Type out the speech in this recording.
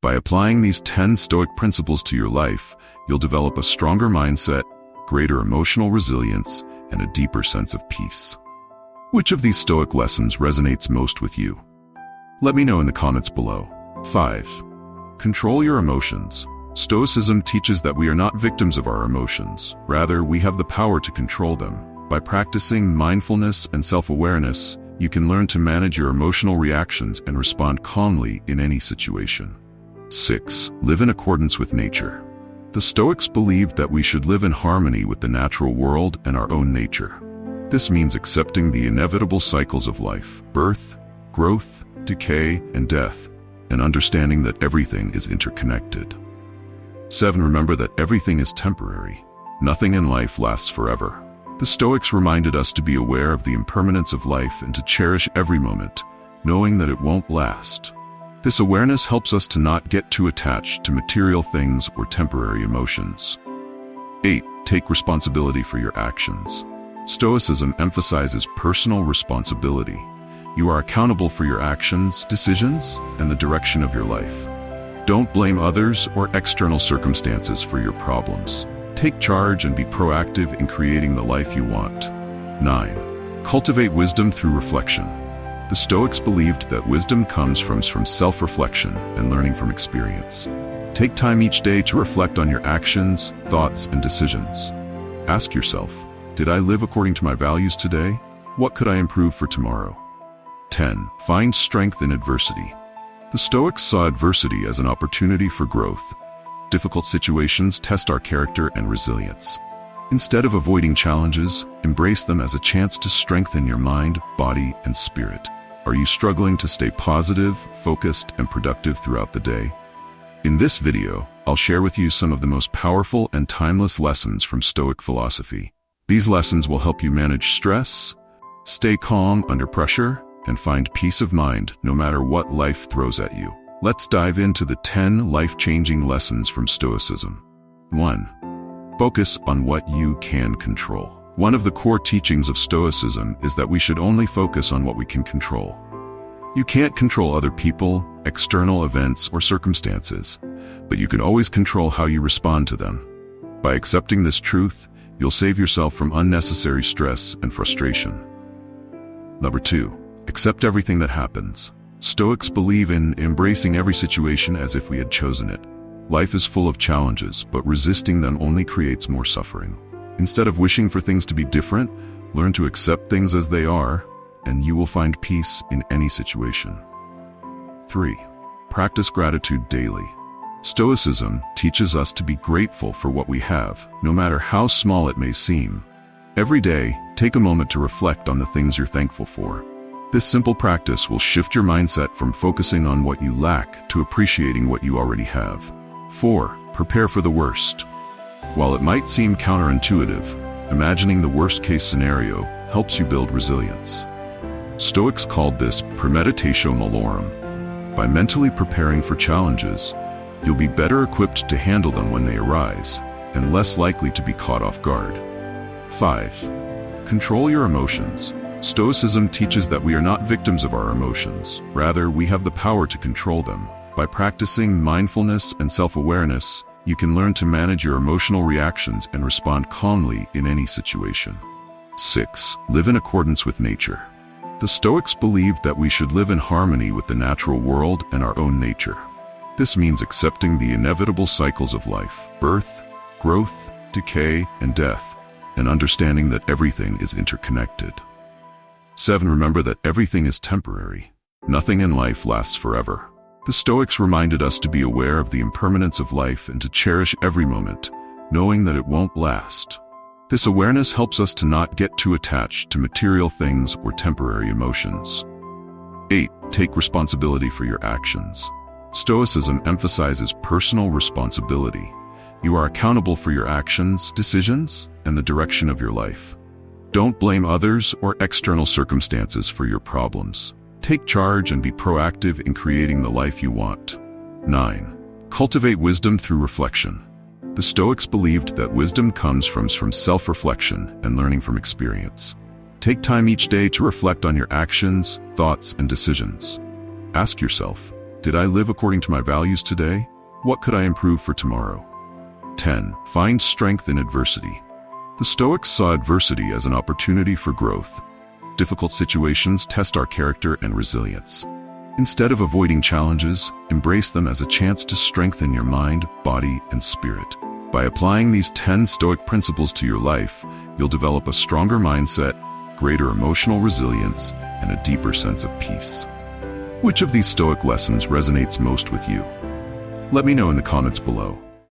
By applying these 10 Stoic principles to your life, you'll develop a stronger mindset, greater emotional resilience, and a deeper sense of peace. Which of these Stoic lessons resonates most with you? Let me know in the comments below. 5. Control your emotions. Stoicism teaches that we are not victims of our emotions. Rather, we have the power to control them. By practicing mindfulness and self-awareness, you can learn to manage your emotional reactions and respond calmly in any situation. 6. Live in accordance with nature. The Stoics believed that we should live in harmony with the natural world and our own nature. This means accepting the inevitable cycles of life: birth, growth, decay, and death, and understanding that everything is interconnected. 7. Remember that everything is temporary. Nothing in life lasts forever. The Stoics reminded us to be aware of the impermanence of life and to cherish every moment, knowing that it won't last. This awareness helps us to not get too attached to material things or temporary emotions. 8. Take responsibility for your actions. Stoicism emphasizes personal responsibility. You are accountable for your actions, decisions, and the direction of your life. Don't blame others or external circumstances for your problems. Take charge and be proactive in creating the life you want. 9. Cultivate wisdom through reflection. The Stoics believed that wisdom comes from self-reflection and learning from experience. Take time each day to reflect on your actions, thoughts, and decisions. Ask yourself, did I live according to my values today? What could I improve for tomorrow? 10. Find strength in adversity. The Stoics saw adversity as an opportunity for growth. Difficult situations test our character and resilience. Instead of avoiding challenges, embrace them as a chance to strengthen your mind, body, and spirit. Are you struggling to stay positive, focused, and productive throughout the day? In this video, I'll share with you some of the most powerful and timeless lessons from Stoic philosophy. These lessons will help you manage stress, stay calm under pressure, and find peace of mind no matter what life throws at you. Let's dive into the 10 life-changing lessons from Stoicism. 1. Focus on what you can control. One of the core teachings of Stoicism is that we should only focus on what we can control. You can't control other people, external events, or circumstances, but you can always control how you respond to them. By accepting this truth, you'll save yourself from unnecessary stress and frustration. 2. Accept everything that happens. Stoics believe in embracing every situation as if we had chosen it. Life is full of challenges, but resisting them only creates more suffering. Instead of wishing for things to be different, learn to accept things as they are, and you will find peace in any situation. 3. Practice gratitude daily. Stoicism teaches us to be grateful for what we have, no matter how small it may seem. Every day, take a moment to reflect on the things you're thankful for. This simple practice will shift your mindset from focusing on what you lack to appreciating what you already have. 4. Prepare for the worst. While it might seem counterintuitive, imagining the worst-case scenario helps you build resilience. Stoics called this premeditatio malorum. By mentally preparing for challenges, you'll be better equipped to handle them when they arise, and less likely to be caught off guard. 5. Control your emotions. Stoicism teaches that we are not victims of our emotions. Rather, we have the power to control them. By practicing mindfulness and self-awareness, you can learn to manage your emotional reactions and respond calmly in any situation. 6. Live in accordance with nature. The Stoics believed that we should live in harmony with the natural world and our own nature. This means accepting the inevitable cycles of life: birth, growth, decay, and death, and understanding that everything is interconnected. 7. Remember that everything is temporary. Nothing in life lasts forever. The Stoics reminded us to be aware of the impermanence of life and to cherish every moment, knowing that it won't last. This awareness helps us to not get too attached to material things or temporary emotions. 8. Take responsibility for your actions. Stoicism emphasizes personal responsibility. You are accountable for your actions, decisions, and the direction of your life. Don't blame others or external circumstances for your problems. Take charge and be proactive in creating the life you want. 9. Cultivate wisdom through reflection. The Stoics believed that wisdom comes from self-reflection and learning from experience. Take time each day to reflect on your actions, thoughts, and decisions. Ask yourself, Did I live according to my values today? What could I improve for tomorrow? 10. Find strength in adversity. The Stoics saw adversity as an opportunity for growth. Difficult situations test our character and resilience. Instead of avoiding challenges, embrace them as a chance to strengthen your mind, body, and spirit. By applying these 10 Stoic principles to your life, you'll develop a stronger mindset, greater emotional resilience, and a deeper sense of peace. Which of these Stoic lessons resonates most with you? Let me know in the comments below.